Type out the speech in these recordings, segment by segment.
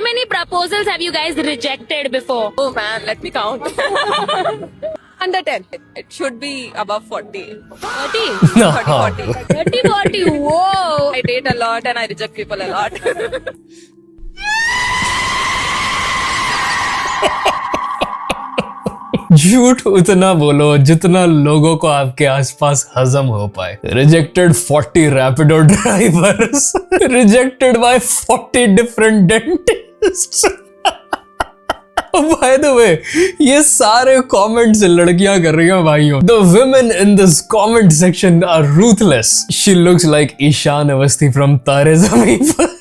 many proposals have you guys rejected before? Oh man, let me count. Under 10. It should be above 40. 30? No. 30, 40. 30, 40, whoa! I date a lot and I reject people a lot. झूठ उतना बोलो जितना लोगों को आपके आसपास हजम हो पाए। Rejected 40 Rapido drivers, rejected by 40 different dentists. By the way, ये सारे कमेंट्स लड़कियां कर रही हैं भाइयों। The women in this comment section are ruthless. She looks like Ishan Awasthi from तारे ज़मीन पर।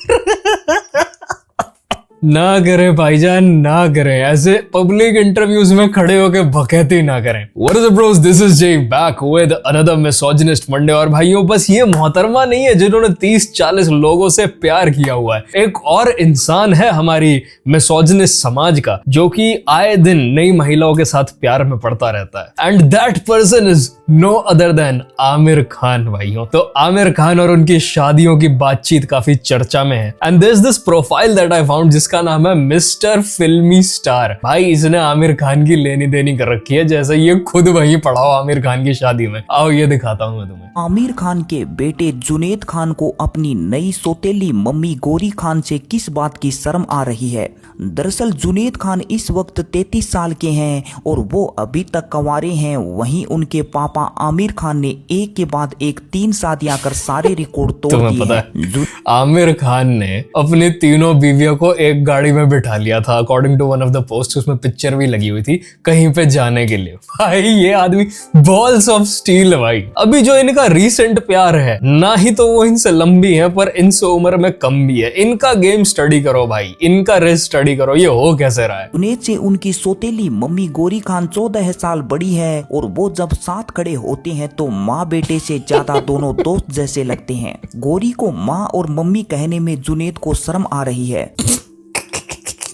ना करें भाईजान, ना करें, ऐसे पब्लिक इंटरव्यूज में खड़े होकर बकैती ना करें। What is up bros? This is Jay back with another misogynist Monday। और भाइयों बस ये मोहतरमा नहीं है जिन्होंने 30-40 लोगों से प्यार किया हुआ है। एक और इंसान है हमारी मिसोजिनिस्ट समाज का जो कि आए दिन नई महिलाओं के साथ प्यार में पड़ता रहता है। And that person is no other than Aamir Khan भाइयों। तो आमिर खान और उनकी शादियों की बातचीत काफी चर्चा में है। And there is this profile that I found जिसका नाम है मिस्टर फिल्मी स्टार। भाई इसने आमिर खान की लेनी देनी कर रखी है जैसे ये खुद वही पड़ा हो आमिर खान की शादी में। आओ ये दिखाता हूँ मैं तुम्हें। आमिर खान के बेटे जुनैद खान को अपनी नई सौतेली मम्मी गौरी खान से किस बात की शर्म आ रही है? दरअसल जुनैद खान इस वक्त 33 साल के हैं और वो अभी तक कंवारे हैं। वहीं उनके पापा आमिर खान ने एक के बाद एक 3 शादियां कर सारे रिकॉर्ड तोड़ दिए हैं। आमिर खान ने अपनी तीनों बीवियों को एक गाड़ी में बिठा लिया था according to one of the post. उसमें पिक्चर भी लगी हुई थी कहीं पे जाने के लिए। भाई ये आदमी बॉल्स ऑफ स्टील है भाई। अभी जो इनका रीसेंट प्यार है ना ही तो वो इनसे लंबी है पर इनसे उम्र में कम भी है। इनका गेम स्टडी करो भाई, इनका रेस स्टडी करो, ये हो कैसे रहा है। जुनैद से उनकी सौतेली मम्मी गौरी खान 14 साल बड़ी है और वो जब साथ खड़े होते हैं तो माँ बेटे से ज्यादा दोनों दोस्त जैसे लगते हैं। गौरी को माँ और मम्मी कहने में जुनैद को शर्म आ रही है।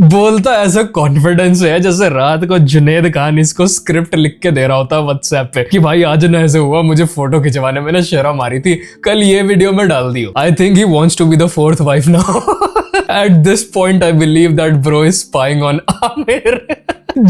बोलता ऐसा कॉन्फिडेंस है जैसे रात को जुनैद खान इसको स्क्रिप्ट लिख के दे रहा होता व्हाट्सएप पे कि भाई आज ना ऐसे हुआ, मुझे फोटो खिंचवाने में ना शर्म आ रही थी, कल ये वीडियो में डाल दियो। I think he wants to be the 4th wife now. At this point, I believe that bro is spying on Amir.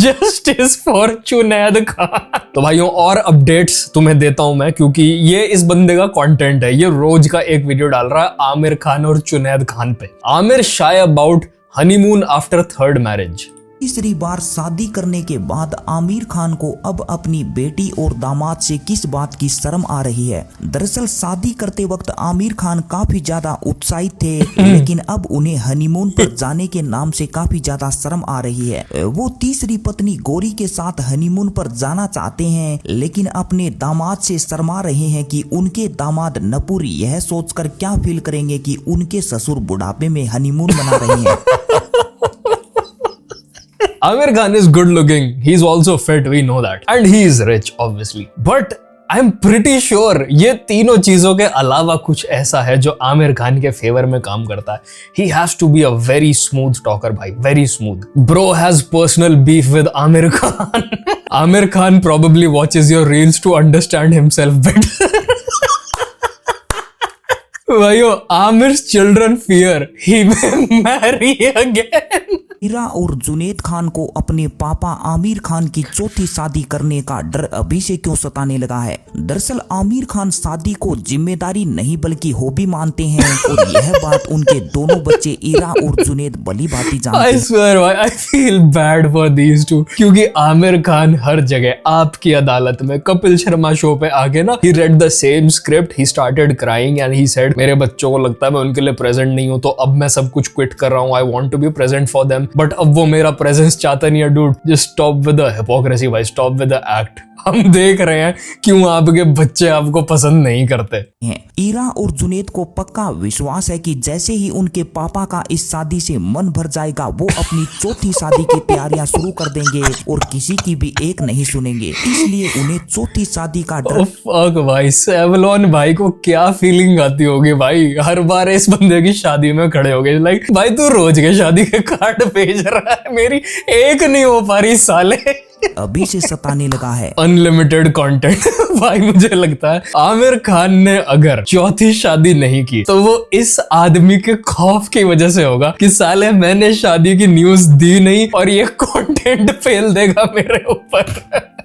Justice for Junaid Khan. तो भाइयों और अपडेट्स तुम्हें देता हूं मैं क्योंकि ये इस बंदे का कंटेंट है। ये रोज का एक वीडियो डाल रहा है आमिर खान और जुनैद खान पे। Aamir shy about honeymoon after 3rd marriage. तीसरी बार शादी करने के बाद आमिर खान को अब अपनी बेटी और दामाद से किस बात की शर्म आ रही है? दरअसल शादी करते वक्त आमिर खान काफी ज्यादा उत्साहित थे लेकिन अब उन्हें हनीमून पर जाने के नाम से काफी ज्यादा शर्म आ रही है। वो तीसरी पत्नी गौरी के साथ हनीमून पर जाना चाहते हैं लेकिन अपने दामाद से शर्मा रहे हैं कि उनके दामाद नपुर यह सोचकर क्या फील करेंगे कि उनके ससुर बुढ़ापे में हनीमून मना रहे हैं। Amir Khan is good looking, he's also fit, we know that, and he is rich obviously, but I'm pretty sure ये तीनों चीजों के अलावा कुछ ऐसा है जो आमिर खान के फेवर में काम करता है। He has to be a very smooth talker भाई, very smooth. Bro has personal beef with Amir Khan. Amir Khan probably watches your reels to understand himself better. भाइयों Aamir's children fear he may marry again. Ira और जुनैद खान को अपने पापा आमिर खान की चौथी शादी करने का डर अभी से क्यों सताने लगा है? दरअसल आमिर खान शादी को जिम्मेदारी नहीं बल्कि हॉबी मानते हैं और यह बात उनके दोनों बच्चे ईरा और जुनैद भली भांति जानते हैं। I swear, I feel bad for these two क्योंकि आमिर खान हर जगह आपकी अदालत में कपिल शर्मा शो पे आके ना he read the same script, he started crying and he said मेरे बच्चों को लगता है मैं उनके लिए प्रेजेंट नहीं हूँ तो अब मैं सब कुछ क्विट कर रहा हूँ। I want to be present for them but अब वो मेरा प्रेजेंस चाहता नहीं है। Dude just stop with the hypocrisy भाई, स्टॉप विद द एक्ट। हम देख रहे हैं क्यों आपके बच्चे आपको पसंद नहीं करते हैं। ईरा और जुनैद को पक्का विश्वास है कि जैसे ही उनके पापा का इस शादी से मन भर जाएगा वो अपनी चौथी शादी की तैयारियां शुरू कर देंगे और किसी की भी एक नहीं सुनेंगे, इसलिए उन्हें चौथी शादी का डर। फक भाई, सेवलॉन भाई को क्या फीलिंग आती होगी भाई हर बार इस बंदे की शादी में खड़े हो गए। लाइक भाई तू रोज के शादी के कार्ड भेज रहा है, मेरी एक नहीं हो पा रही साले। अभी से सताने लगा है। Unlimited content. भाई मुझे लगता है आमिर खान ने अगर चौथी शादी नहीं की तो वो इस आदमी के खौफ की वजह से होगा कि साले मैंने शादी की न्यूज दी नहीं और ये कंटेंट फेल देगा मेरे ऊपर।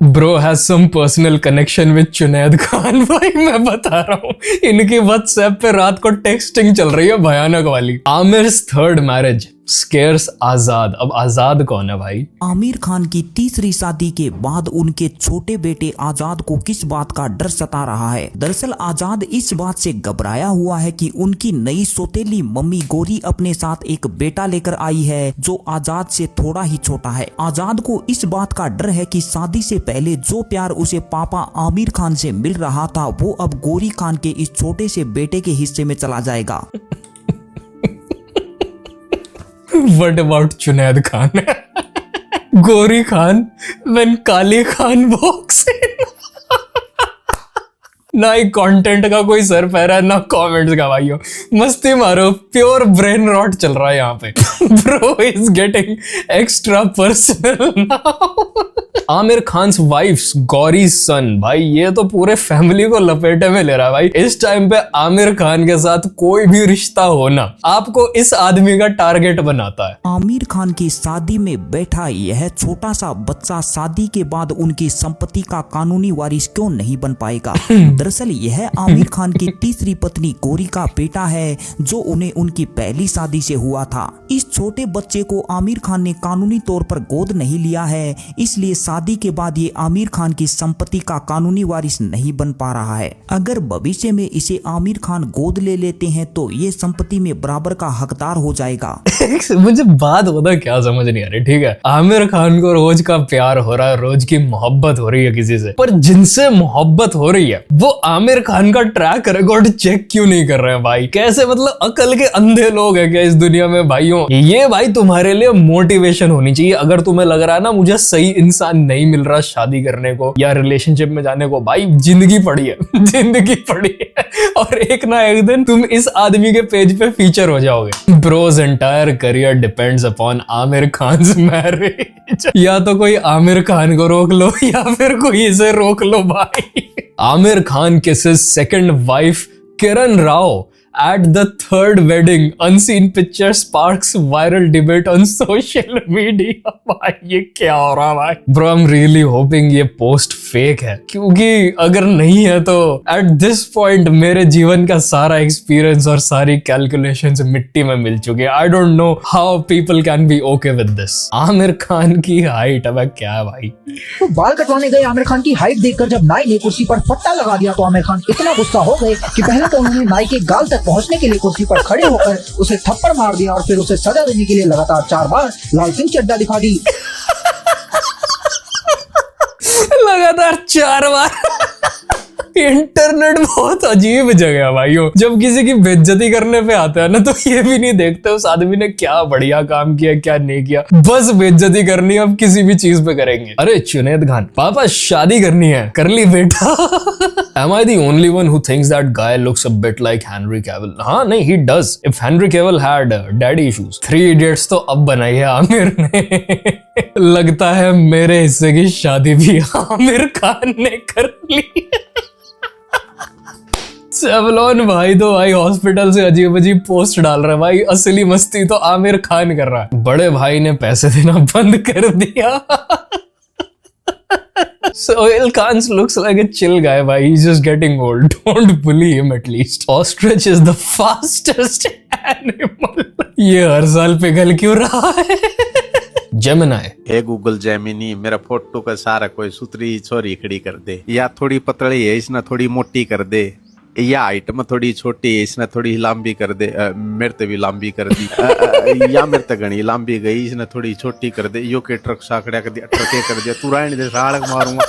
Bro has some personal connection with Junaid Khan. भाई मैं बता रहा हूँ इनकी व्हाट्सएप पे रात को टेक्सटिंग चल रही है भयानक वाली। आमिर्स थर्ड मैरिज स्केयर्स आजाद। अब आजाद कौन है भाई? आमिर खान की तीसरी शादी के बाद उनके छोटे बेटे आजाद को किस बात का डर सता रहा है? दरअसल आजाद इस बात से घबराया हुआ है कि उनकी नई सौतेली मम्मी गौरी अपने साथ एक बेटा लेकर आई है जो आजाद से थोड़ा ही छोटा है। आजाद को इस बात का डर है कि शादी से पहले जो प्यार उसे पापा आमिर खान से मिल रहा था वो अब गौरी खान के इस छोटे से बेटे के हिस्से में चला जाएगा। What about Junaid Khan? Gauri Khan when Kali Khan walks in। ना ही कंटेंट का कोई सर पैर है ना कमेंट्स का भाइयों। मस्ती मारो, प्योर ब्रेन रॉट चल रहा है यहाँ पे। Bro is getting extra personal now. Aamir Khan wife's Gauri son. भाई ये तो पूरे फैमिली को लपेटे में ले रहा है भाई। इस टाइम पे आमिर खान के साथ कोई भी रिश्ता होना आपको इस आदमी का टारगेट बनाता है। आमिर खान की शादी में बैठा यह छोटा सा बच्चा शादी के बाद उनकी संपत्ति का कानूनी वारिस क्यों नहीं बन पाएगा? दरअसल यह आमिर खान की तीसरी पत्नी गौरी का बेटा है जो उन्हें उनकी पहली शादी से हुआ था। इस छोटे बच्चे को आमिर खान ने कानूनी तौर पर गोद नहीं लिया है, इसलिए शादी के बाद ये आमिर खान की संपत्ति का कानूनी वारिस नहीं बन पा रहा है। अगर भविष्य में इसे आमिर खान गोद ले लेते हैं तो ये संपत्ति में बराबर का हकदार हो जाएगा। मुझे बात होता क्या समझ नहीं आ रही। ठीक है आमिर खान को रोज का प्यार हो रहा है, रोज की मोहब्बत हो रही है किसी से, पर जिनसे मोहब्बत हो रही है वो आमिर खान का ट्रैक रिकॉर्ड चेक क्यों नहीं कर रहे हैं भाई? कैसे मतलब अकल के अंधे लोग हैं क्या इस दुनिया में भाइयों? ये भाई तुम्हारे लिए मोटिवेशन होनी चाहिए। अगर तुम्हें लग रहा है ना मुझे सही इंसान नहीं मिल रहा शादी करने को या रिलेशनशिप में जाने को, भाई जिंदगी पड़ी है। जिंदगी पड़ी है और एक ना एक दिन तुम इस आदमी के पेज पे फीचर हो जाओगे। Bro's entire career depends upon Aamir Khan marriage. या तो कोई आमिर खान को रोक लो या फिर कोई इसे रोक लो भाई। Aamir Khan kisses second wife Kiran Rao at the third wedding. Unseen picture sparks viral debate on social media. भाई ये क्या हो रहा है भाई? Bro I'm really hoping ये पोस्ट फेक है, क्योंकि अगर नहीं है तो at this point मेरे जीवन का सारा एक्सपीरियंस और सारी कैलकुलेशंस मिट्टी में मिल चुके हैं। I don't know how people can be okay with this. Aamir Khan की हाइट अब क्या है भाई? तो बाल कटवाने गए आमिर खान की हाइट देखकर जब नाई ने कुर्सी पर पट्टा लगा दिया तो आमिर खान इतना गुस्सा हो गए कि पहले तो उन्होंने नाई के गाल तक पहुंचने के लिए कुर्सी पर खड़े होकर उसे थप्पड़ मार दिया और फिर उसे सजा देने के लिए लगातार 4 बार लाल सिंह चड्डा दिखा दी। लगातार 4 बार। इंटरनेट बहुत अजीब जगह है भाइयों। जब किसी की बेइज्जती करने पे आता है ना तो ये भी नहीं देखते उस आदमी ने क्या बढ़िया काम किया क्या नहीं किया, बस बेइज्जती करनी है। अब किसी भी चीज पे करेंगे। अरे जुनैद खान पापा शादी करनी है कर ली बेटा। Am I the only one who thinks that guy looks a bit like Henry Cavill? हाँ नहीं he does. If Henry Cavill had daddy issues, 3 Idiots तो अब बनाई है आमिर ने। लगता है मेरे हिस्से की शादी भी आमिर खान ने कर ली। सेवलॉन भाई तो भाई हॉस्पिटल से अजीब अजीब पोस्ट डाल रहा है भाई। असली मस्ती तो आमिर खान कर रहा है। बड़े भाई ने पैसे देना बंद कर दिया। Sohail Khan looks like a chill guy, bhai. He's just getting old. Don't bully him at least. Ostrich is the fastest animal. ये हर साल पिघल क्यों रहा है? Gemini. हे गूगल जेमिनी मेरा फोटो का सारा कोई सुतरी छोरी खड़ी कर दे, या थोड़ी पतली है इसने थोड़ी मोटी कर दे, या हाइट में थोड़ी छोटी है इसने थोड़ी लंबी कर दे। मेरे ते भी लंबी कर दी, या मेरे ते घनी लंबी गई इसने थोड़ी छोटी कर दे। यो के ट्रक साकड़ा कर दिया, ट्रके कर दिया, तू रायन दे साड़क मारूंगा।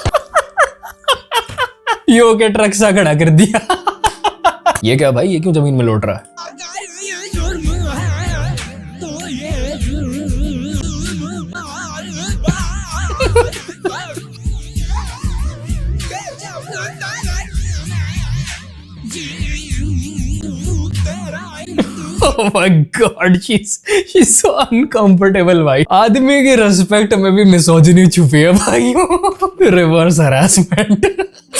यो के ट्रक साकड़ा कर दिया। ये क्या भाई, ये क्यों जमीन में लौट रहा है? Oh my God, she's so uncomfortable भाई. आदमी की रिस्पेक्ट में भी मिसोजिनी छुपी है भाइयों. Reverse harassment.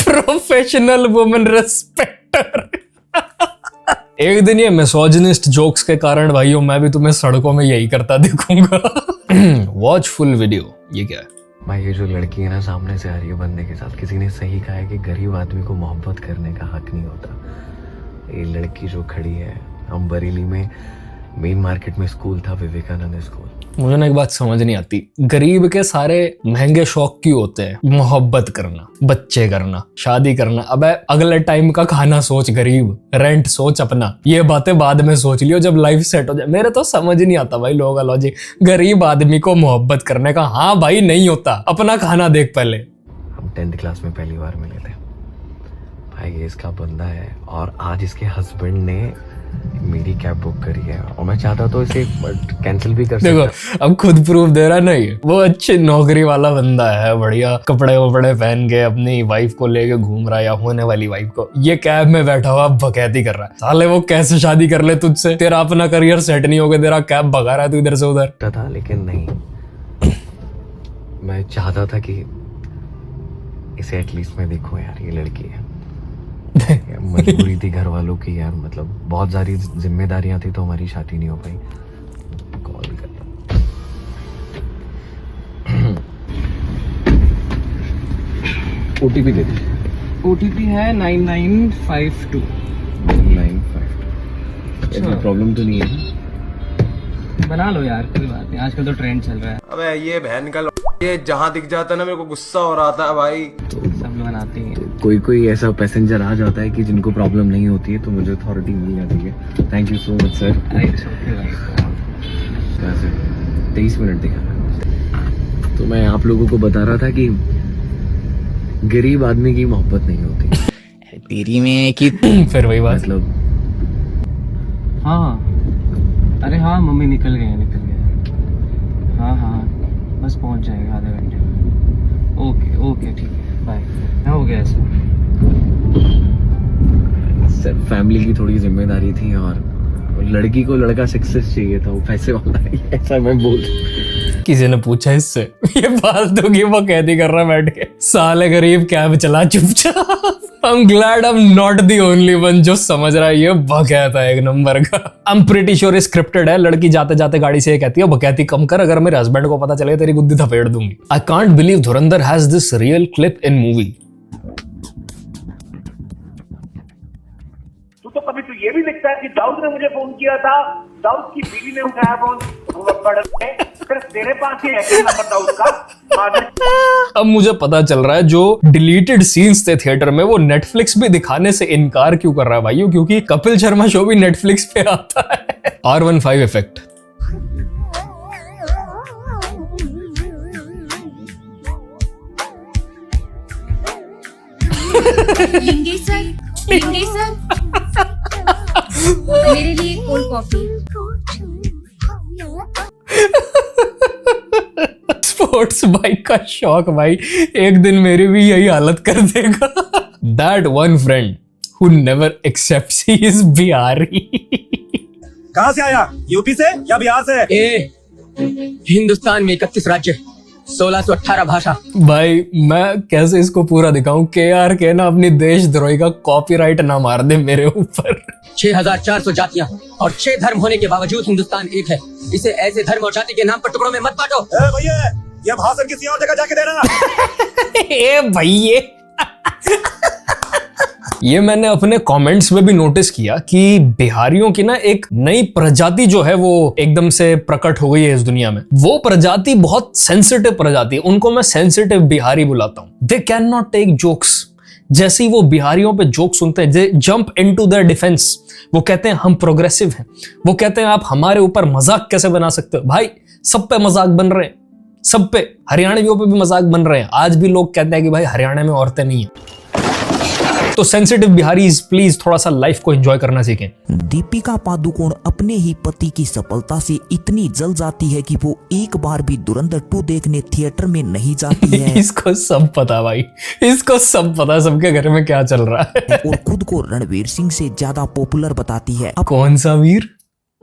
Professional women respecter. एक दिन ये मिसोजिनिस्ट जोक्स के कारण भाइयों मैं भी तुम्हें सड़कों में यही करता दिखूंगा. Watch full video. ये क्या है? भाई ये जो लड़की है ना सामने से आ रही है बंदे के साथ, किसी ने सही कहा है कि गरीब आदमी को मोहब्बत करने का हक नहीं होता. ये लड़की जो खड़ी है, हम बरेली में मेन मार्केट में स्कूल था, विवेकानंद स्कूल. मुझे ना एक बात समझ नहीं आती, गरीब के सारे महंगे शौक क्यों होते हैं? मोहब्बत करना, बच्चे करना, शादी करना. अबे अगले टाइम का खाना सोच गरीब, रेंट सोच अपना, ये बातें बाद में सोच लियो जब लाइफ सेट हो जाए. मेरे तो समझ नहीं आता भाई लोगों का लॉजिक. गरीब आदमी को मोहब्बत करने का, हाँ भाई नहीं होता, अपना खाना देख पहले. हम 10th क्लास में पहली बार मिले थे भाई. ये इसका बंदा है और आज इसके हस्बैंड ने मेरी कैब बुक करी है और मैं चाहता तो इसे कैंसिल भी कर देखो सकता. अब खुद प्रूफ दे रहा नहीं, वो अच्छी नौकरी वाला बंदा है, बढ़िया कपड़े वपड़े पहन के अपनी वाइफ को लेके घूम रहा है, या होने वाली वाइफ को. ये कैब में बैठा हुआ बकैती कर रहा है. साले वो कैसे शादी कर ले तुझसे? तेरा अपना करियर सेट नहीं होगा, तेरा कैब भगा रहा है तू इधर से उधर. था लेकिन नहीं, मैं चाहता था कि इसे एटलीस्ट मैं देखूं यार, ये लड़की है. यार, मजबूरी थी घर वालों की यार, मतलब बहुत सारी जिम्मेदारियां थी तो हमारी शादी नहीं हो पाई. कॉल कर ओटीपी दे दीजिए. ओटीपी है 9952. 952. इसमें प्रॉब्लम तो नहीं है? बना लो यार, कोई बात नहीं, आजकल तो ट्रेंड चल रहा है. अबे ये बहन का ये जहाँ दिख जाता है ना मेरे को गुस्सा हो रहा था भाई. सब लोग बनाते हैं. कोई ऐसा पैसेंजर आ जाता है कि जिनको प्रॉब्लम नहीं होती है तो मुझे अथॉरिटी मिल जाती है. Thank you so much sir. 23 minute दिखा. तो मैं आप लोगों को बता रहा था कि गरीब आदमी की मोहब्बत नहीं होती. तेरी में कि फिर वही बात. मतलब हाँ, अरे हाँ मम्मी निकल गए. हाँ बस पहुंच जाएगा आधे घंटे में. ओके ठीक है, बाय. हो गया सर फैमिली की थोड़ी जिम्मेदारी थी और लड़की को लड़का सक्सेस चाहिए था, वो पैसे वाला है, ऐसा मैं बोल. किसी ने पूछा इससे, ये फालतू की वो कैदी कर रहा है बैठ के. साले गरीब कैब चला चुपचाप. I'm glad I'm not the only one जो समझ रहा है ये बकैता है एक नंबर का. I'm pretty sure स्क्रिप्टेड है. लड़की जाते जाते गाड़ी से ये कहती है बकैती कम कर, अगर मेरे हस्बैंड को पता चले तेरी गुद्दी थपेड़ दूंगी. I can't believe Dhurandhar has this real clip in movie. तो कभी तो ये भी लिखता है कि दाऊद ने मुझे फोन किया था, दाऊद की बीवी ने उठाया फोन, फिर तेरे पास ही है नंबर दाऊद का. अब मुझे पता चल रहा है जो डिलीटेड सीन्स थे थिएटर में वो नेटफ्लिक्स पे दिखाने से इनकार क्यों कर रहा है भाइयों, क्योंकि कपिल शर्मा शो भी नेटफ्लिक्स पे आता है. R15 effect. लिंगेसर मेरे लिए कोल्ड कॉफी. स्पोर्ट्स बाइक का शौक भाई एक दिन मेरी भी यही हालत कर देगा. That one friend who never accepts he is Bihari. कहाँ से आया? यूपी से या बिहार से? हिंदुस्तान में 31 राज्य, 1618 भाषा. भाई मैं कैसे इसको पूरा दिखाऊं? KR के ना अपनी देशद्रोही का कॉपीराइट ना मार दे मेरे ऊपर. 6400 जातियां और 6 धर्म होने के बावजूद हिंदुस्तान एक है. इसे ऐसे धर्म और जाति के नाम पर टुकड़ों में मत बांटो. भैया ये भाषण किसी और जगह जाके देना. ए भैया ये मैंने अपने कमेंट्स में भी नोटिस किया कि बिहारियों की ना एक नई प्रजाति जो है वो एकदम से प्रकट हो गई है इस दुनिया में. वो प्रजाति बहुत सेंसिटिव प्रजाति है. उनको मैं सेंसिटिव बिहारी बुलाता हूं. They can not take jokes. जैसे ही वो बिहारियों पे जोक सुनते हैं, they jump into their defence. वो कहते हैं हम प्रोग्रेसिव हैं. वो कहते हैं आप हमारे ऊपर मजाक कैसे बना सकते हो? भाई सब पे मजाक बन रहे हैं, सब पे. हरियाणवियों पे भी मजाक बन रहे हैं. आज भी लोग कहते हैं कि भाई हरियाणा में औरतें नहीं है. तो सेंसिटिव बिहारीज प्लीज थोड़ा सा लाइफ को एंजॉय करना सीखें. दीपिका पादुकोण अपने ही पति की सफलता से इतनी जल जाती है कि वो एक बार भी धुरंधर 2 देखने थिएटर में नहीं जाती है. इसको सब पता भाई, इसको सब पता सबके घर में क्या चल रहा है. और खुद को रणवीर सिंह से ज्यादा पॉपुलर बताती है. कौन सा वीर?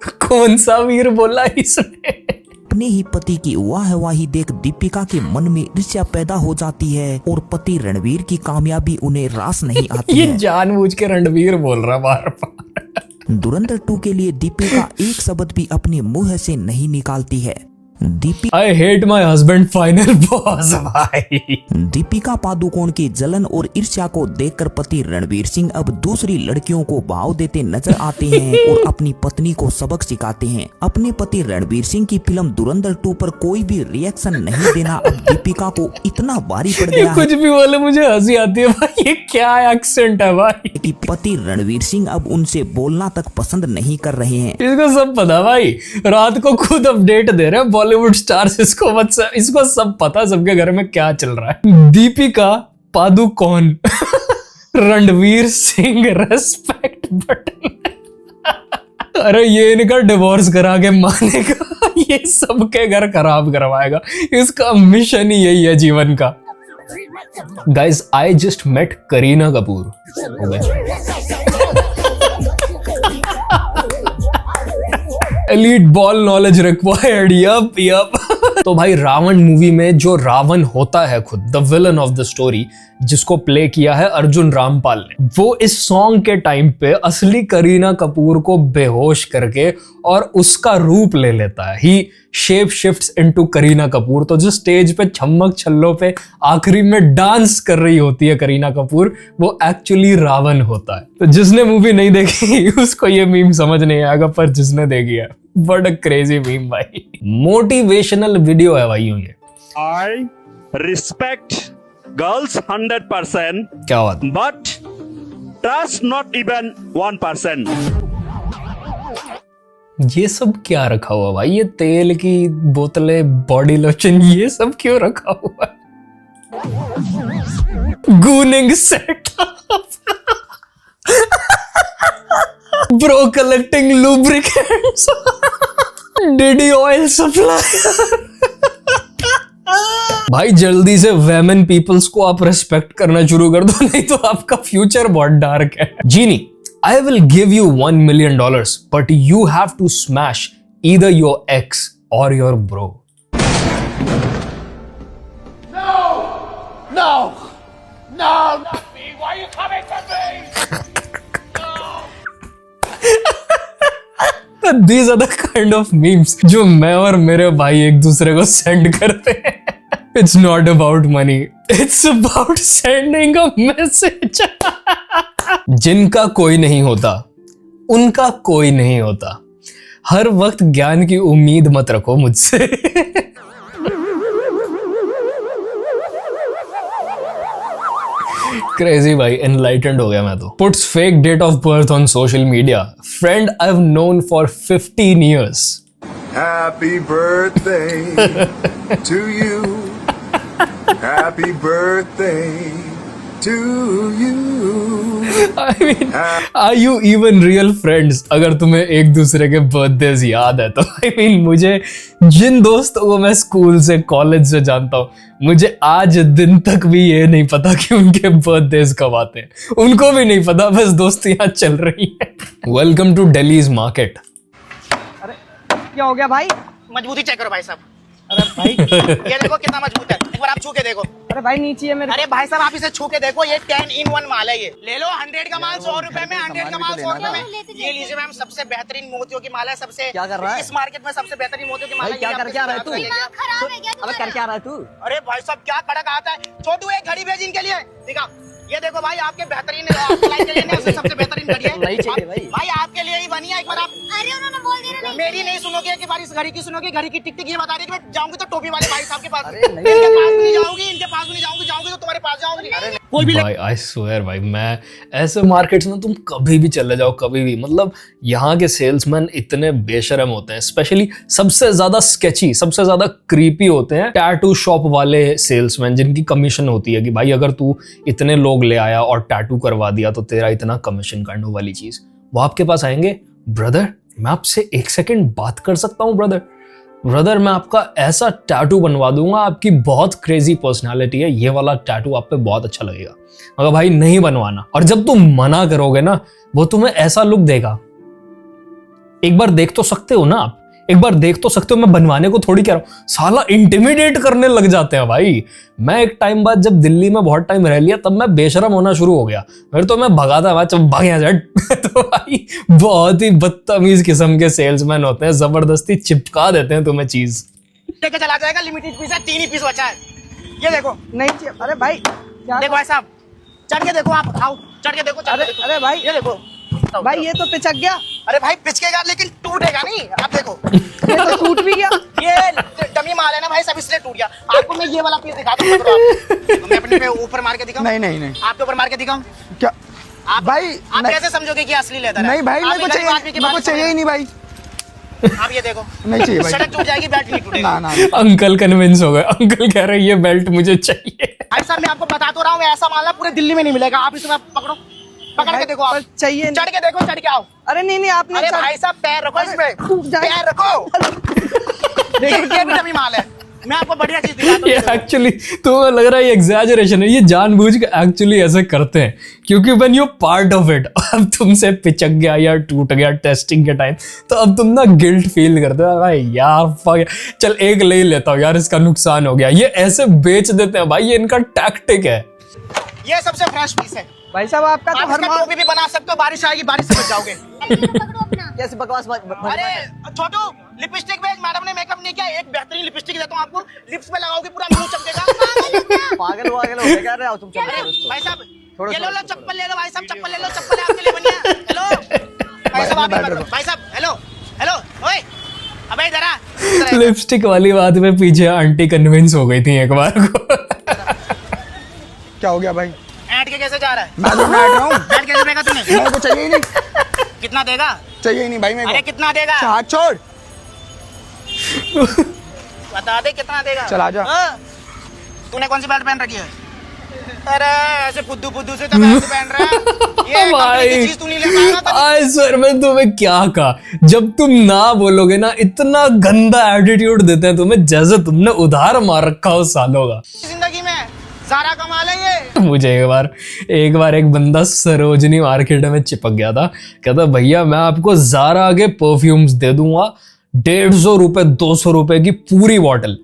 कौन सा वीर बोला इसने? अपने ही पति की वाहवाही देख दीपिका के मन में ईर्ष्या पैदा हो जाती है और पति रणवीर की कामयाबी उन्हें रास नहीं आती ये है। जानबूझ के रणवीर बोल रहा बार बार। धुरंधर 2 के लिए दीपिका एक शब्द भी अपने मुंह से नहीं निकालती है। I hate my husband final boss भाई। दीपिका पादुकोण की जलन और ईर्ष्या को देखकर पति रणवीर सिंह अब दूसरी लड़कियों को भाव देते नजर आते हैं और अपनी पत्नी को सबक सिखाते हैं। अपने पति रणवीर सिंह की फिल्म धुरंधर 2 पर कोई भी रिएक्शन नहीं देना अब दीपिका को इतना भारी पड़ गया है कुछ भी बोले मुझे हंसी आती है भाई। ये क्या एक्सेंट है भाई कि पति रणवीर सिंह अब उनसे बोलना तक पसंद नहीं कर रहे हैं। इसको सब पता भाई, रात को खुद अपडेट दे रहे हैं बॉलीवुड स्टार्स। इसको सब पता, सबके घर में क्या चल रहा है। Deepika Padukone Ranveer Singh respect button. अरे ये इनका डिवोर्स करा के मानेगा, ये सबके घर खराब करवाएगा। इसका मिशन ही यही है जीवन का। Guys I just met Kareena Kapoor. Elite ball knowledge required. Yup. तो भाई रावण मूवी में जो रावण होता है खुद the villain of the story, जिसको प्ले किया है अर्जुन रामपाल ने, वो इस सॉन्ग के टाइम पे असली करीना कपूर को बेहोश करके और उसका रूप ले लेता है। He shape shifts into Kareena Kapoor. तो जो स्टेज पे छम्मक छल्लों पे आखिरी में डांस कर रही होती है करीना कपूर, वो एक्चुअली रावण होता है। तो जिसने मूवी नहीं देखी उसको ये मीम समझ नहीं आएगा, पर जिसने देखी है बड़ा क्रेजी मीम भाई। मोटिवेशनल वीडियो है भाई ये। आई रिस्पेक्ट गर्ल्स 100%, क्या बात, बट ट्रस्ट नॉट इवन 1%। ये सब क्या रखा हुआ भाई? ये तेल की बोतलें, बॉडी लोशन, ये सब क्यों रखा हुआ है? Gooning setup. Bro collecting lubricants. DD oil supplier. भाई जल्दी से वेमेन पीपल्स को आप रेस्पेक्ट करना शुरू कर दो, नहीं तो आपका फ्यूचर बहुत डार्क है। जीनी, I will give you $1 million, but you have to smash either your ex or your bro. No, not me. Why are you coming for me? These are the kind of memes जो मैं और मेरे भाई एक दूसरे को send करते हैं। It's not about money. It's about sending a message. जिनका कोई नहीं होता उनका कोई नहीं होता। हर वक्त ज्ञान की उम्मीद मत रखो मुझसे। क्रेजी भाई, एनलाइटेंड हो गया मैं तो। Puts fake date of birth on social media. Friend I have known for 15 years. Happy birthday to you. Happy birthday to you. I mean, are you even real friends? अगर तुम्हें एक दूसरे के बर्थडेज याद है तो। I mean, मुझे जिन दोस्तों को मैं स्कूल से, कॉलेज से जानता हूँ, मुझे आज दिन तक भी ये नहीं पता कि उनके बर्थडेज कब आते हैं। उनको भी नहीं पता, बस दोस्तियां चल रही है। Welcome to Delhi's market. अरे क्या हो गया भाई? मजबूती चेक करो भाई साहब। अरे भाई ये देखो कितना मजबूत है, एक बार आप छू के देखो। अरे भाई नीचे है मेरे। अरे भाई साहब आप इसे छू के देखो, ये 10-in-1 माल है। ये ले लो, 100 का माल 100 रुपए में, 100 का माल 100 रुपए में। ये लीजिए मैम, सबसे बेहतरीन मोतियों की माल है। सबसे क्या कर रहा है? इस मार्केट में सबसे बेहतरीन मोतियों की माल है। क्या कर क्या रहा है तू? अबे कर क्या रहा है तू? अरे भाई साहब क्या कड़क आता है। छोटू एक घड़ी भेज इनके लिए, दिखा। ये देखो भाई, आपके बेहतरीन आपके लिए सबसे बेहतरीन घड़ी है। नहीं चाहिए भाई। भाई आपके लिए ही बनी है, एक बार आप। अरे उन्होंने बोल दिया ना, मेरी नहीं सुनोगे कि बार इस घड़ी की सुनोगे। घड़ी की टिक टिक ये बता रही है कि मैं जाऊंगी तो टोपी वाले भाई साहब के पास। अरे नहीं। इनके पास भी नहीं जाऊंगी, इनके पास भी नहीं जाऊंगी, जाऊंगी तो तुम्हारे पास जाऊंगी। कोई भी भाई आई स्वेयर भाई, मैं ऐसे मार्केट्स में तुम कभी भी चले जाओ, कभी भी, मतलब यहाँ के सेल्समैन इतने बेशरम होते हैं। स्पेशली सबसे ज्यादा स्केची, सबसे ज्यादा क्रीपी होते हैं टैटू शॉप वाले सेल्समैन, जिनकी कमीशन होती है कि भाई अगर तू इतने लोग ले आया और टैटू करवा दिया तो तेरा इतना कमीशन काइंड वाली चीज। वो आपके पास आएंगे, ब्रदर मैं आपसे 1 सेकेंड बात कर सकता हूँ ब्रदर मैं आपका ऐसा टैटू बनवा दूंगा, आपकी बहुत क्रेजी पर्सनालिटी है, ये वाला टैटू आप पे बहुत अच्छा लगेगा, मगर भाई नहीं बनवाना। और जब तुम मना करोगे ना, वो तुम्हें ऐसा लुक देगा, एक बार देख तो सकते हो ना आप, एक बार देख तो सकते हो। मैं बनवाने को थोड़ी कह रहा हूँ, साला इंटिमिडेट करने लग जाते हैं भाई। मैं एक टाइम बाद जब दिल्ली में बहुत टाइम रह लिया, तब मैं बेशरम होना शुरू हो गया। फिर तो मैं भगाता भाई, चल भाग यहाँ जा। तो भाई बहुत ही बदतमीज किस्म के सेल्समैन होते हैं, जबरदस्ती चिपका देते हैं तुम्हें चीज। लेके चला जाएगा, लिमिटेड पीस है, 3 ही पीस बचा है। ये देखो, नहीं चाहिए। अरे भाई देखो भाई साहब, चढ़ के देखो, आप आओ, चढ़ के देखो, अरे भाई ये देखो भाई, ये तो पिचक गया। अरे भाई पिचकेगा लेकिन टूटेगा नहीं, आप देखो। ये तो टूट भी गया, ये डमी माल है ना भाई, सब इसलिए टूट गया। आपको मैं ये वाला पीस दिखा दूं, मैं अपने पे ऊपर मार के दिखाऊं? नहीं आपके ऊपर मार के दिखाऊं क्या? आप भाई आप कैसे समझोगे कि असली लेदर है? नहीं भाई, मेरे को चाहिए ही नहीं भाई। आप ये देखो, नहीं चाहिए भाई, सड़क टूट जाएगी, बेल्ट नहीं टूटेगा। ना अंकल कन्विंस हो गए, अंकल कह रहे हैं ये बेल्ट मुझे चाहिए। भाई साहब मैं आपको बता तो रहा हूँ, ऐसा माल ना पूरे दिल्ली में नहीं मिलेगा। आप इसे पकड़ो, पकड़ के देखो, आप चाहिए, चढ़ के देखो, चढ़ के आओ। अरे नहीं आपने, अरे भाई साहब पैर रखो इसमें, पैर रखो। देखिए ये भी डमी माल है, मैं आपको बढ़िया चीज दिखाता हूं। ये एक्चुअली तुम्हें लग रहा है ये एग्जैजरेशन है, ये जानबूझ के एक्चुअली ऐसे करते हैं, क्योंकि when you part of it, अब तुमसे पिचक गया या टूट गया टेस्टिंग के टाइम, तो अब तुम ना गिल्ट फील करते हो, भाई यार चल एक ले ही लेता हूँ यार, इसका नुकसान हो गया। ये ऐसे बेच देते हैं भाई, ये इनका टैक्टिक है। ये सबसे फ्रेश पीस है भाई साहब, आपका तो हर माल भी बना सकते हो, बारिश आएगी, बारिश से बच जाओगे। कैसे बकवास? अरे छोटू, लिपस्टिक बेच, मैडम ने मेकअप नहीं किया, एक बेहतरीन लिपस्टिक देता हूँ आपको, लिप्स पे लगाओगे पूरा मुंह चमकेगा। पागल हो क्या रहे हो तुम? भाई साहब ये लो, चप्पल ले लो भाई साहब, चप्पल ले लो, चप्पल आपके लिए बनी है। हेलो भाई साहब, भाई साहब हेलो ओए, अबे इधर। लिपस्टिक वाली बात में पीछे आंटी कन्विंस हो गई थी एक बार को। क्या हो गया भाई? ऐड के कैसे जा रहा है? मैं तो ऐड रहा हूँ। ऐड कैसे देगा तूने? मेरे को चाहिए ही नहीं। कितना देगा? चाहिए नहीं भाई मेरे को। अरे कितना देगा? हाथ छोड़। बता दे कितना देगा। चला जा। तूने कौन सी बेल्ट पहन रखी है? अरे ऐसे फुद्दू से तो बेल्ट पहन रहा है। ये भाई चीज तू नहीं ले पाएगा। आई सर मैं तुम्हें क्या कहा, जब तुम ना बोलोगे ना, इतना गंदा एटीट्यूड देते हैं तुम्हें, जैसे तुमने उधार मार रखा हो सालों का। जिंदगी में सारा कमाल है ये। मुझे एक बार एक बंदा सरोजनी मार्केट में चिपक गया था, कहता भैया मैं आपको ज़ारा के परफ्यूम्स दे दूंगा, 150 रुपए 200 रुपए की पूरी बॉटल।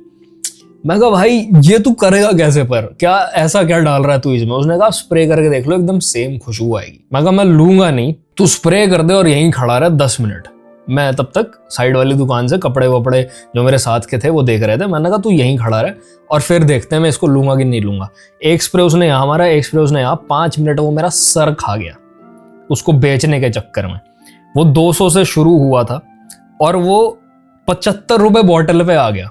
मैं कहा भाई ये तू करेगा कैसे, पर क्या ऐसा क्या डाल रहा है तू इसमें? उसने कहा स्प्रे करके देख लो, एकदम सेम खुशबू आएगी। मैं कहा मैं लूंगा नहीं, तू स्प्रे कर दे और यहीं खड़ा रहा 10 मिनट। मैं तब तक साइड वाली दुकान से कपड़े वपड़े जो मेरे साथ के थे वो देख रहे थे। मैंने कहा तू यहीं खड़ा रहे और फिर देखते हैं मैं इसको लूंगा कि नहीं लूंगा। एक स्प्रे उसने यहाँ मारा, एक स्प्रे उसने यहाँ, 5 मिनट वो मेरा सर खा गया उसको बेचने के चक्कर में। वो 200 से शुरू हुआ था और वो 75 रुपए बॉटल पे आ गया।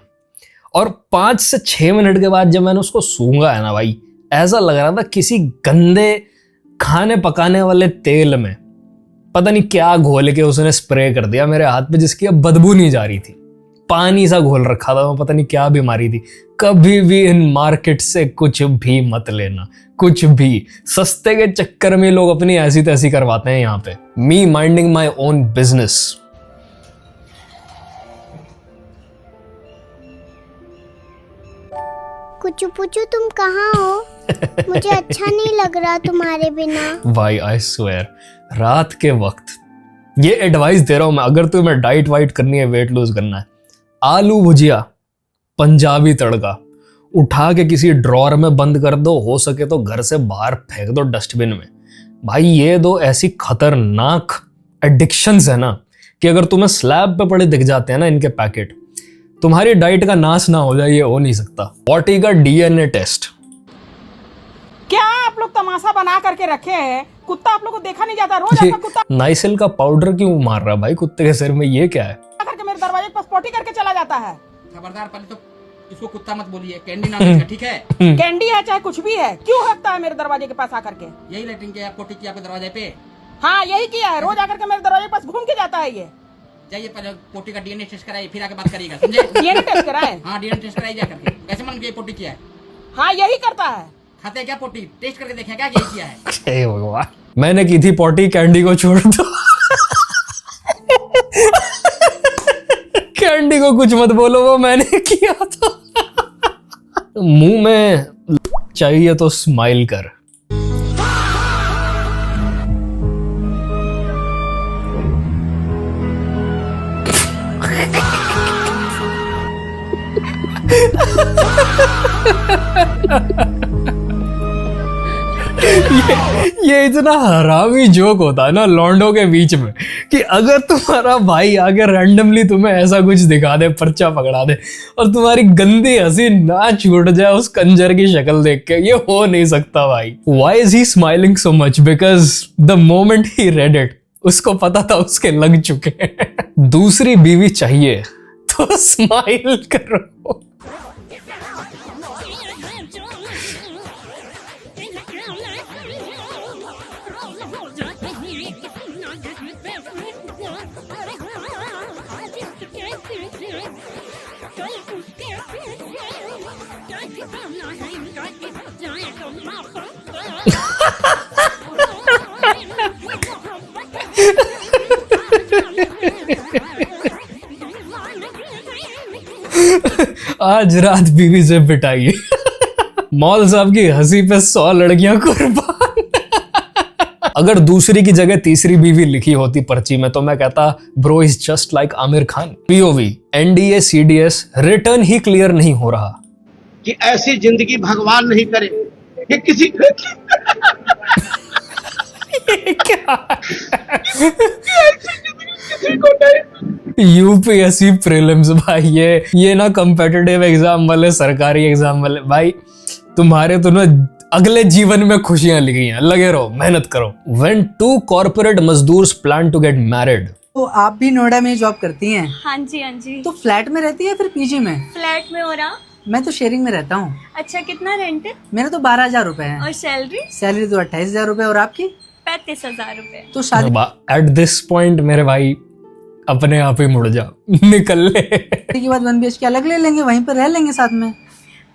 और 5 से 6 मिनट के बाद जब मैंने उसको सूंघा है ना भाई, ऐसा लग रहा था किसी गंदे खाने पकाने वाले तेल में पता नहीं क्या घोल के उसने स्प्रे कर दिया मेरे हाथ पे, जिसकी अब बदबू नहीं जा रही थी। पानी सा घोल रखा था, पता नहीं क्या बीमारी थी। कभी भी इन मार्केट से कुछ भी मत लेना, कुछ भी। सस्ते के चक्कर में लोग अपनी ऐसी तैसी करवाते हैं यहाँ पे। मी माइंडिंग माई ओन बिजनेस। कुचू पुचू तुम कहाँ हो? मुझे अच्छा नहीं लग रहा तुम्हारे बिना। भाई आई स्वेयर, रात के वक्त ये एडवाइस दे रहा हूं मैं, अगर तुम्हें डाइट वाइट करनी है, वेट लूज करना है, आलू भुजिया पंजाबी तड़का उठा के किसी ड्रॉर में बंद कर दो, हो सके तो घर से बाहर फेंक दो डस्टबिन में। भाई ये दो ऐसी खतरनाक एडिक्शंस है ना कि अगर तुम्हें स्लैब पे पड़े दिख जाते हैं ना इनके पैकेट, तुम्हारी डाइट का नाश ना हो जाए ये हो नहीं सकता। बॉडी का डीएनए टेस्ट। क्या आप लोग तमाशा बना करके रखे हैं? कुत्ता आप लोग को देखा नहीं जाता? रोज आपका कुत्ता नाइसिल का पाउडर क्यों मार रहा भाई कुत्ते के सिर में? ये क्या है? करके मेरे दरवाजे पर पोटी करके चला जाता है। खबरदार, पहले तो इसको कुत्ता मत बोलिए, कैंडी नाम है, ठीक है? कैंडी है चाहे कुछ भी है, क्यों हकता है मेरे दरवाजे के पास आकर के? यही लेटरिन किया, पोटी किया आपके दरवाजे पे? हाँ यही किया है, रोज आकर के मेरे दरवाजे के पास घूम के जाता है ये। जाइए पहले पोटी का डीएनए टेस्ट कराइए, फिर आके बात करिएगा, समझे? डीएनए टेस्ट कराए? हाँ डीएनए टेस्ट कराइए जाकर। कैसे मन किया पोटी किया है? हाँ यही करता है। खाते हैं क्या पोटी? टेस्ट करके देखें क्या यही किया है? हे भगवान, मैंने की थी पोटी, कैंडी को छोड़ दो। कैंडी को कुछ मत बोलो, वो मैंने किया था। मुंह में चाहिए तो स्माइल कर। ये इतना हरामी जोक होता है ना लॉन्डो के बीच में कि अगर तुम्हारा भाई आगे रैंडमली तुम्हें ऐसा कुछ दिखा दे, पर्चा पकड़ा दे और तुम्हारी गंदी हंसी ना छूट जाए उस कंजर की शक्ल देख के, ये हो नहीं सकता भाई। Why is he smiling so much? Because the moment he read it, उसको पता था उसके लग चुके हैं। दूसरी बीवी चाहिए तो स्माइल करो। आज रात बीवी से पिटाइए। मौल साहब की हंसी पे 100 लड़कियां कुर्बान। अगर दूसरी की जगह तीसरी बीवी लिखी होती पर्ची में तो मैं कहता bro is just like Aamir Khan. POV NDA CDS return he clear नहीं हो रहा कि ऐसी जिंदगी भगवान नहीं करे कि किसी यूपीएससी प्रीलिम्स भाई, ये ना कॉम्पिटिटिव एग्जाम वाले, सरकारी एग्जाम वाले भाई, तुम्हारे तो ना अगले जीवन में खुशियां लिखी हैं, लगे रहो, मेहनत करो। When two corporate मजदूर्स plan to get married। तो आप भी नोएडा में जॉब करती हैं? हाँ जी हाँ जी। तो फ्लैट में रहती है फिर पीजी में? फ्लैट में हो रहा। मैं तो शेयरिंग में रहता हूँ। अच्छा, कितना रेंट है? मेरा तो 12,000 रुपए है। और सैलरी? सैलरी तो 28,000 रुपए। और आपकी? 35,000 रुपए। तो शादी एट दिस पॉइंट मेरे भाई अपने आप ही मुड़ जा, निकल ले। के बाद 1 BHK अलग ले लेंगे, वहीं पर रह लेंगे साथ में।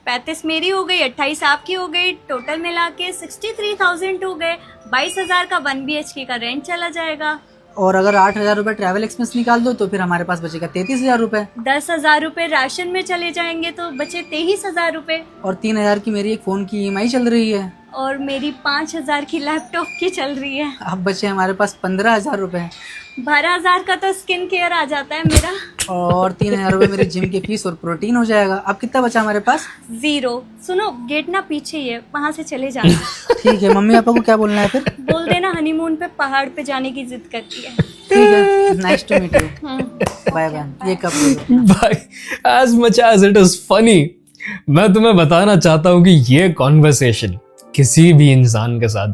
35 मेरी हो गई, 28 आपकी हो गई, टोटल मिला के 63,000 हो गए। 22,000 का 1 BHK का रेंट चला जाएगा। और अगर 8,000 रुपए ट्रैवल एक्सपेंस निकाल दो तो फिर हमारे पास बचेगा 33,000 रुपए। 10,000 रुपए राशन में चले जाएंगे तो बचे 23,000 रुपए। और 3,000 की मेरी एक फोन की EMI चल रही है। और मेरी 5,000 की लैपटॉप की चल रही है। अब बचे हमारे पास 15,000 रुपए। 12,000 का तो स्किन केयर आ जाता है मेरा। और 3,000 रुपए मेरी जिम की फीस और प्रोटीन हो जाएगा। अब कितना बचा हमारे पास? 0। सुनो, गेट ना पीछे ही है, वहाँ से चले जाना। ठीक है, मम्मी पापा को क्या बोलना है फिर? बोल देना हनीमून पे पहाड़ पे जाने की जिद करती है। ठीक है, nice to meet you, bye bye. ये कब भाई as much as it is funny, मैं तुम्हें बताना चाहता हूँ कि ये कॉन्वर्सेशन किसी भी इंसान के साथ,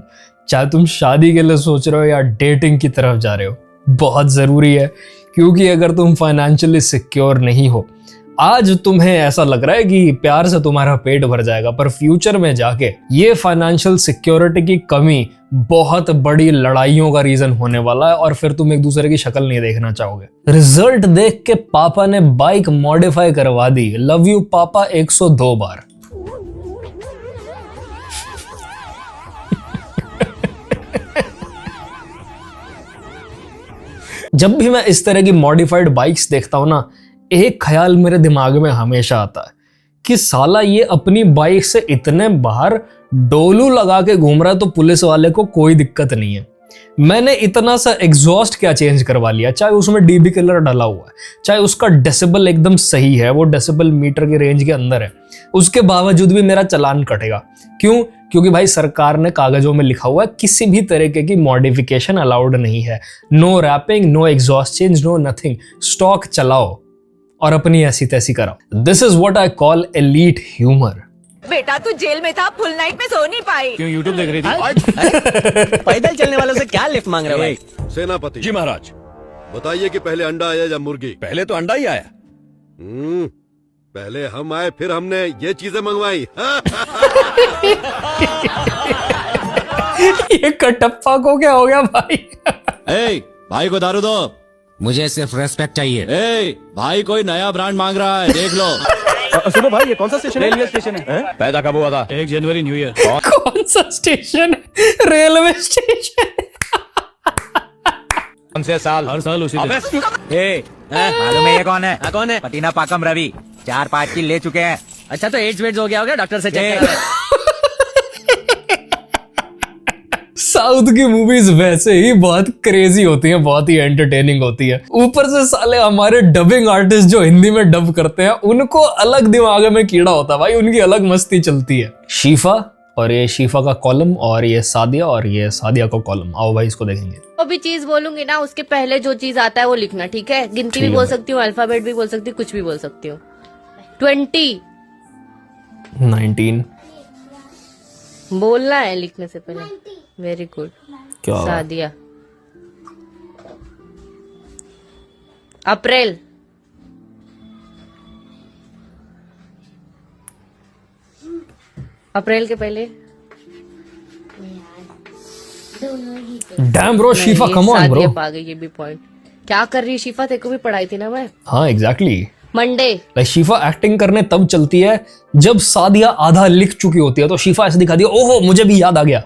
चाहे तुम शादी के लिए सोच रहे हो या डेटिंग की तरफ जा रहे हो, बहुत ज़रूरी है। क्योंकि अगर तुम फाइनेंशियली सिक्योर नहीं हो, आज तुम्हें ऐसा लग रहा है कि प्यार से तुम्हारा पेट भर जाएगा, पर फ्यूचर में जाके ये फाइनेंशियल सिक्योरिटी की कमी बहुत बड़ी लड़ाइयों का रीजन होने वाला है और फिर तुम एक दूसरे की शक्ल नहीं देखना चाहोगे। रिजल्ट देख के पापा ने बाइक मॉडिफाई करवा दी। लव यू पापा 102 बार। जब भी मैं इस तरह की मॉडिफाइड बाइक्स देखता हूं ना, एक ख्याल मेरे दिमाग में हमेशा आता है कि साला ये अपनी बाइक से इतने बाहर डोलू लगा के घूम रहा है तो पुलिस वाले को कोई दिक्कत नहीं है। मैंने इतना सा एग्जॉस्ट क्या चेंज करवा लिया, चाहे उसमें डीबी कलर डाला हुआ है, चाहे उसका डेसिबल एकदम सही है, वो डेसिबल मीटर की रेंज के अंदर है, उसके बावजूद भी मेरा चालान कटेगा। क्यों? क्योंकि भाई सरकार ने कागजों में लिखा हुआ है किसी भी तरीके की मॉडिफिकेशन अलाउड नहीं है। No wrapping, no exhaust change, no nothing. Stock चलाओ और अपनी ऐसी तैसी कराओ। This is what I call elite humour. बेटा तू जेल में था, फुल नाइट में सो नहीं पाई। क्यों यूट्यूब देख रही थी? पैदल चलने वालों से क्या लिफ्ट मांग रहे हो भाई? सेनापति जी महाराज, बताइए कि पहले अंडा आया या मुर्गी? पहले तो अंडा ही आया। पहले हम आए फिर हमने ये चीजें मंगवाई। ये कटप्पा को क्या हो गया भाई? भाई को दारू दो। मुझे सिर्फ रेस्पेक्ट चाहिए। भाई कोई नया ब्रांड मांग रहा है, देख लो। सुनो भाई, ये कौन सा स्टेशन है? रेलवे स्टेशन है। पैदा कब हुआ था? 1 जनवरी, न्यू ईयर। कौन सा स्टेशन? Railway station. कौन से साल? हर साल उसी दिन। मालूम है ये कौन है? कौन है? पटीना पाकम रवि। 4-5 की ले चुके हैं। अच्छा, तो एड्स वेड्स हो गया होगा, डॉक्टर से चेक करा। साउथ की मूवीज वैसे ही बहुत क्रेजी होती हैं, बहुत ही एंटरटेनिंग होती है। ऊपर से साले हमारे डबिंग आर्टिस्ट जो हिंदी में डब करते हैं उनको अलग दिमाग में कीड़ा होता है भाई, उनकी अलग मस्ती चलती है। शीफा, और ये शीफा का कॉलम, और ये सादिया, और ये सादिया का कॉलम। आओ भाई इसको देखेंगे। जो भी चीज बोलूंगी ना उसके पहले जो चीज आता है वो लिखना, ठीक है? गिनती भी बोल सकती हूँ, अल्फाबेट भी बोल सकती हूँ, कुछ भी बोल सकती हूँ। 20 19 बोलना है लिखने से पहले। Very good. क्या सादिया। अप्रैल। अप्रैल के पहले damn bro Shifa, come on bro. Sadia पा गई ये भी पॉइंट। क्या कर रही है शिफा? तेरे को भी पढ़ाई थी ना मैं। हाँ एग्जैक्टली। मंडे। शीफा एक्टिंग करने तब चलती है जब सादिया आधा लिख चुकी होती है, तो शीफा ऐसे दिखा दिया, ओहो मुझे भी याद आ गया।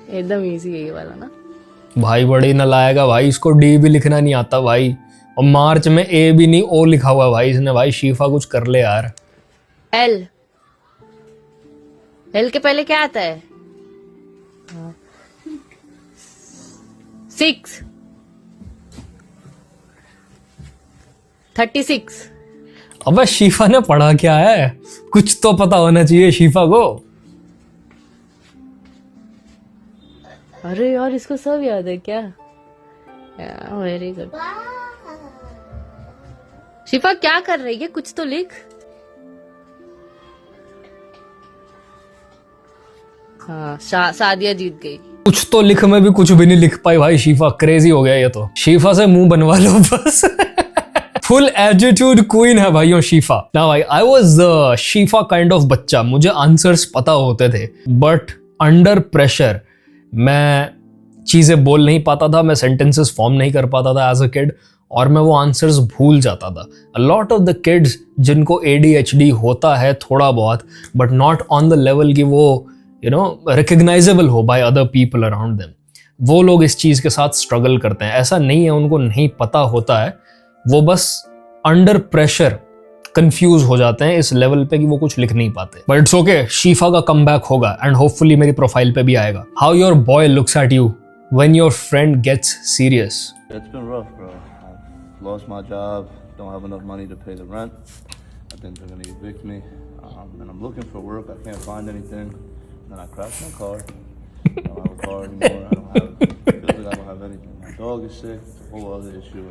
एकदम इजी है ये वाला ना भाई। बड़ी न लाएगा भाई, इसको डी भी लिखना नहीं आता भाई, और मार्च में ए भी नहीं ओ लिखा हुआ भाई इसने। भाई शीफा कुछ कर ले यार। एल। एल के पहले क्या आता है? 6 36। अबे शीफा ने पढ़ा क्या है? कुछ तो पता होना चाहिए शीफा को। अरे यार इसको सब याद है क्या? Very good. शिफा क्या कर रही है? कुछ तो लिख। हाँ सादिया जीत गई। कुछ तो लिख में भी कुछ भी नहीं लिख पाई भाई शीफा, क्रेजी हो गया ये तो। शीफा से मुंह बनवा लो बस। फुल एटीट्यूड क्वीन है भाइयों शीफा। ना भाई I was Shifa kind of बच्चा, मुझे आंसर्स पता होते थे बट अंडर प्रेशर मैं चीजें बोल नहीं पाता था, मैं सेंटेंसेस फॉर्म नहीं कर पाता था एज अ किड, और मैं वो आंसर्स भूल जाता था। A lot of the kids जिनको ADHD होता है थोड़ा बहुत, but not on the level की वो रिकग्नाइजेबल हो by other people around them, वो लोग इस चीज के साथ स्ट्रगल करते हैं। ऐसा नहीं है उनको नहीं पता होता है, वो बस अंडर प्रेशर कंफ्यूज हो जाते हैं इस लेवल पे कि वो कुछ लिख नहीं पाते। बट इट्स ओके, शीफा का कमबैक होगा एंड होपफुली मेरी प्रोफाइल पे भी आएगा। How your boy looks at you when your friend gets serious. It's been rough, bro. I've lost my job, don't have enough money to pay the rent. I think they're gonna evict me, and I'm looking for work. I can't find anything. Then I crashed my car. I don't have a car anymore. Feels like I don't have anything. My dog is sick. It's a whole other issue.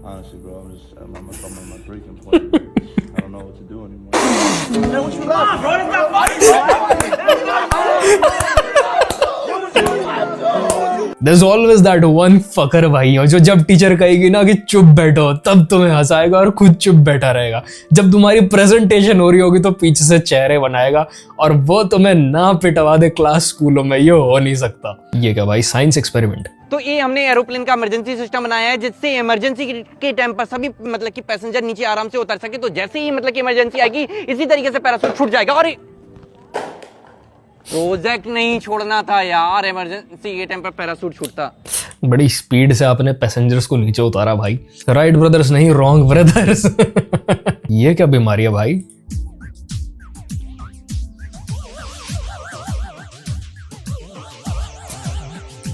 Honestly, bro, I'm at my breaking point. I don't know what to do anymore. Hey, what you got, bro? It's not funny. There's always that one fucker भाइयों जो जब teacher कहेगी ना कि चुप बैठो तब तुम्हें हंसाएगा और खुद चुप बैठा रहेगा। जब तुम्हारी प्रेजेंटेशन हो रही होगी तो पीछे से चेहरे बनाएगा और वो तुम्हें ना पिटवा दे क्लास स्कूलों में, ये हो नहीं सकता। ये क्या भाई, साइंस एक्सपेरिमेंट। तो ये हमने एरोप्लेन का इमरजेंसी सिस्टम बनाया है जिससे इमरजेंसी के टाइम पर सभी मतलब कि पैसेंजर नीचे आराम से उतर सके। तो जैसे ही मतलब कि इमरजेंसी आएगी इसी तरीके से पैराशूट छूट जाएगा। और प्रोजेक्ट नहीं छोड़ना था यार, इमरजेंसी के टाइम पर पैराशूट छूटता। बड़ी स्पीड से आपने पैसेंजर्स को नीचे उतारा भाई। राइट ब्रदर्स नहीं, रॉन्ग ब्रदर्स। ये क्या बीमारी है भाई?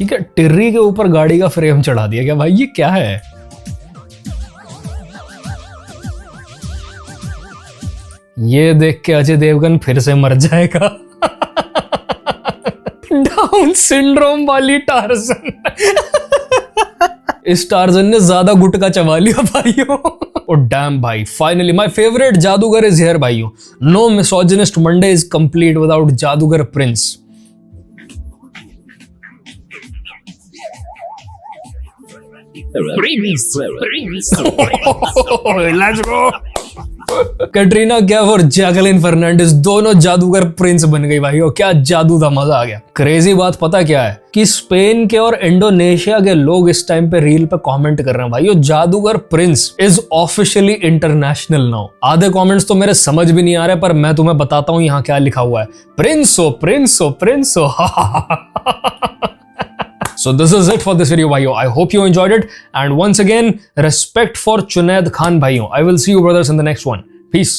ये क्या टिर्री के ऊपर गाड़ी का फ्रेम चढ़ा दिया क्या भाई? ये क्या है? ये देख के अजय देवगन फिर से मर जाएगा। डाउन सिंड्रोम वाली टार्जन। इस टार्जन ने ज्यादा गुटका चबा लिया भाइयों। ओ डैम भाई, फाइनली माय फेवरेट जादूगर इज हियर भाइयों। No misogynist Monday is complete without जादूगर prince. Let's go. Katrina Kaif और जैकलिन फर्नांडिस दोनों जादूगर प्रिंस बन गई भाइयों। क्या जादू था, मजा आ गया। क्रेजी बात पता क्या है कि स्पेन के और इंडोनेशिया के लोग इस टाइम पे रील पे कमेंट कर रहे हैं भाइयों, जादूगर Prince is officially international now. आधे कमेंट्स तो मेरे समझ भी नहीं आ रहे, पर मैं तुम्हें बताता हूं यहाँ क्या लिखा हुआ है। प्रिंसो प्रिंसो प्रिंसो। So this is it for this video bhaiyo. I hope you enjoyed it, and once again respect for Junaid Khan bhaiyo. I will see you brothers in the next one. Peace.